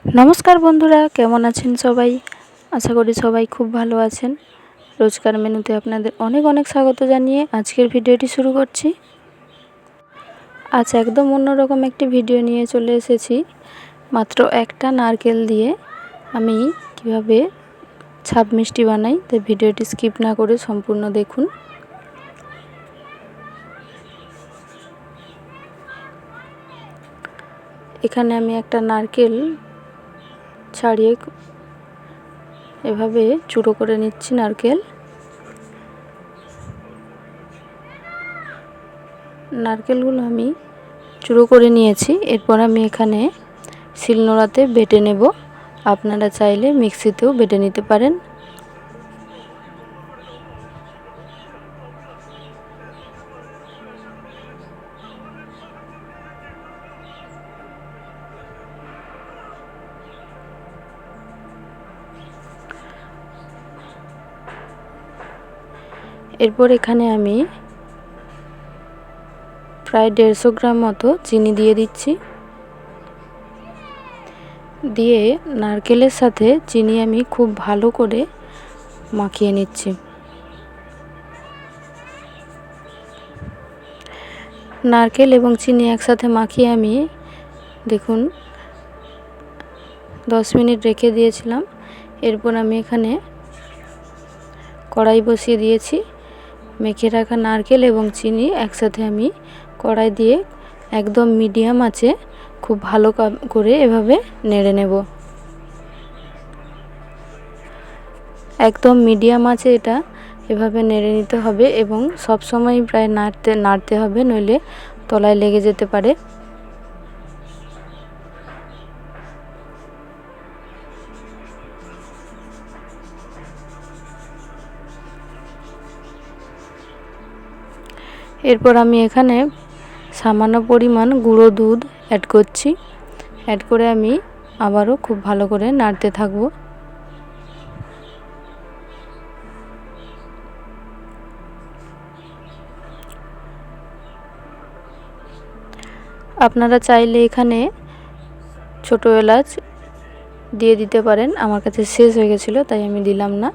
নমস্কার বন্ধুরা, কেমন আছেন সবাই? আশা করি সবাই খুব ভালো আছেন। রোজকার মেনুতে আপনাদের অনেক অনেক স্বাগত জানিয়ে আজকের ভিডিওটি শুরু করছি। আজ একদম অন্যরকম একটি ভিডিও নিয়ে চলে এসেছি। মাত্র একটা নারকেল দিয়ে আমি কিভাবে ছাপ মিষ্টি বানাই, তাই ভিডিওটি স্কিপ না করে সম্পূর্ণ দেখুন। এখানে আমি একটা নারকেল ছাড়িয়ে এভাবে চূড়ো করে নিচ্ছি। নারকেলগুলো আমি চূড়ো করে নিয়েছি। এরপর আমি এখানে শিলনোড়াতে বেটে নেব। আপনারা চাইলে মিক্সিতেও বেটে নিতে পারেন। এরপর এখানে আমি প্রায় 150 গ্রাম মতো চিনি দিয়ে দিচ্ছি। দিয়ে নারকেলের সাথে চিনি আমি খুব ভালো করে মাখিয়ে নিচ্ছি। নারকেল এবং চিনি একসাথে মাখিয়ে আমি দেখুন 10 মিনিট রেখে দিয়েছিলাম। এরপর আমি এখানে কড়াই বসিয়ে দিয়েছি। মেখে রাখা নারকেল এবং চিনি একসাথে আমি কড়াই দিয়ে একদম মিডিয়াম আঁচে খুব ভালো করে এভাবে নেড়ে নেব। একদম মিডিয়াম আঁচে এটা এভাবে নেড়ে নিতে হবে এবং সব সময় প্রায় নাড়তে হবে, নইলে তলায় লেগে যেতে পারে। এরপর আমি এখানে সামান্য পরিমাণ গুঁড়ো দুধ অ্যাড করছি। অ্যাড করে আমি আবারও খুব ভালো করে নাড়তে থাকব। আপনারা চাইলে এখানে ছোটো এলাচ দিয়ে দিতে পারেন। আমার কাছে শেষ হয়ে গেছিলো তাই আমি দিলাম না।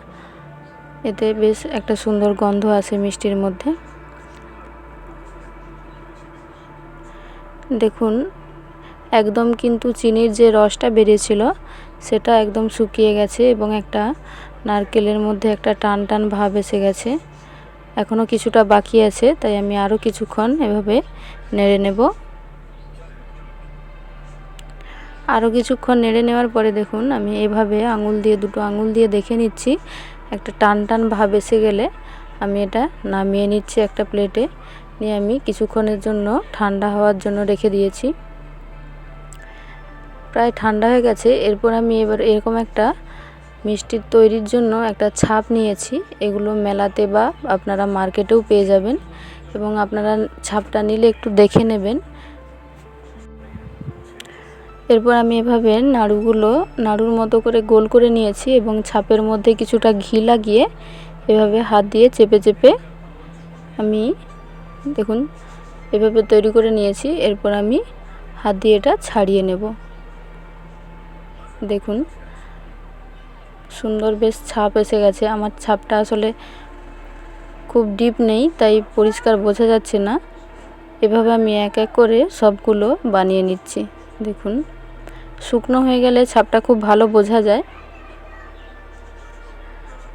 এতে বেশ একটা সুন্দর গন্ধ আসে মিষ্টির মধ্যে। দেখুন একদম কিন্তু চিনির যে রসটা বেরিয়েছিল সেটা একদম শুকিয়ে গেছে এবং একটা নারকেলের মধ্যে একটা টান টান ভাব এসে গেছে। এখনও কিছুটা বাকি আছে, তাই আমি আরও কিছুক্ষণ এভাবে নেড়ে নেব। আরও কিছুক্ষণ নেড়ে নেওয়ার পরে দেখুন আমি এভাবে দুটো আঙুল দিয়ে দেখে নিচ্ছি। একটা টান টান ভাব এসে গেলে আমি এটা নামিয়ে নিচ্ছি একটা প্লেটে। নিয়ে আমি কিছুক্ষণের জন্য ঠান্ডা হওয়ার জন্য রেখে দিয়েছি। প্রায় ঠান্ডা হয়ে গেছে। এরপর আমি এবার এরকম একটা মিষ্টির তৈরির জন্য একটা ছাপ নিয়েছি। এগুলো মেলাতে বা আপনারা মার্কেটেও পেয়ে যাবেন এবং আপনারা ছাপটা নিলে একটু দেখে নেবেন। এরপর আমি এভাবে নাড়ুর মতো করে গোল করে নিয়েছি এবং ছাপের মধ্যে কিছুটা ঘি লাগিয়ে এভাবে হাত দিয়ে চেপে চেপে আমি দেখুন এভাবে তৈরি করে নিয়েছি। এরপর আমি হাত দিয়ে এটা ছাড়িয়ে নেব। দেখুন সুন্দর বেশ ছাপ এসে গেছে। আমার ছাপটা আসলে খুব ডিপ নেই, তাই পরিষ্কার বোঝা যাচ্ছে না। এভাবে আমি এক এক করে সবগুলো বানিয়ে নিচ্ছি। দেখুন শুকনো হয়ে গেলে ছাপটা খুব ভালো বোঝা যায়।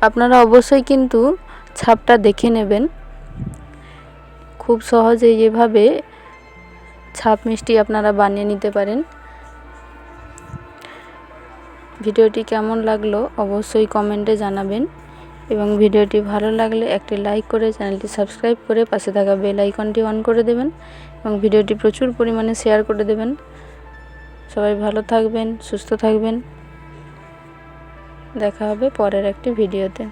আপনারা অবশ্যই কিন্তু ছাপটা দেখে নেবেন। খুব সহজেই এভাবে ছাপ মিষ্টি আপনারা বানিয়ে নিতে পারেন। ভিডিওটি কেমন লাগলো অবশ্যই কমেন্টে জানাবেন এবং ভিডিওটি ভালো লাগলে একটি লাইক করে চ্যানেলটি সাবস্ক্রাইব করে পাশে থাকা বেল আইকনটি অন করে দেবেন এবং ভিডিওটি প্রচুর পরিমাণে শেয়ার করে দেবেন। সবাই ভালো থাকবেন, সুস্থ থাকবেন। দেখা হবে পরের একটি ভিডিওতে।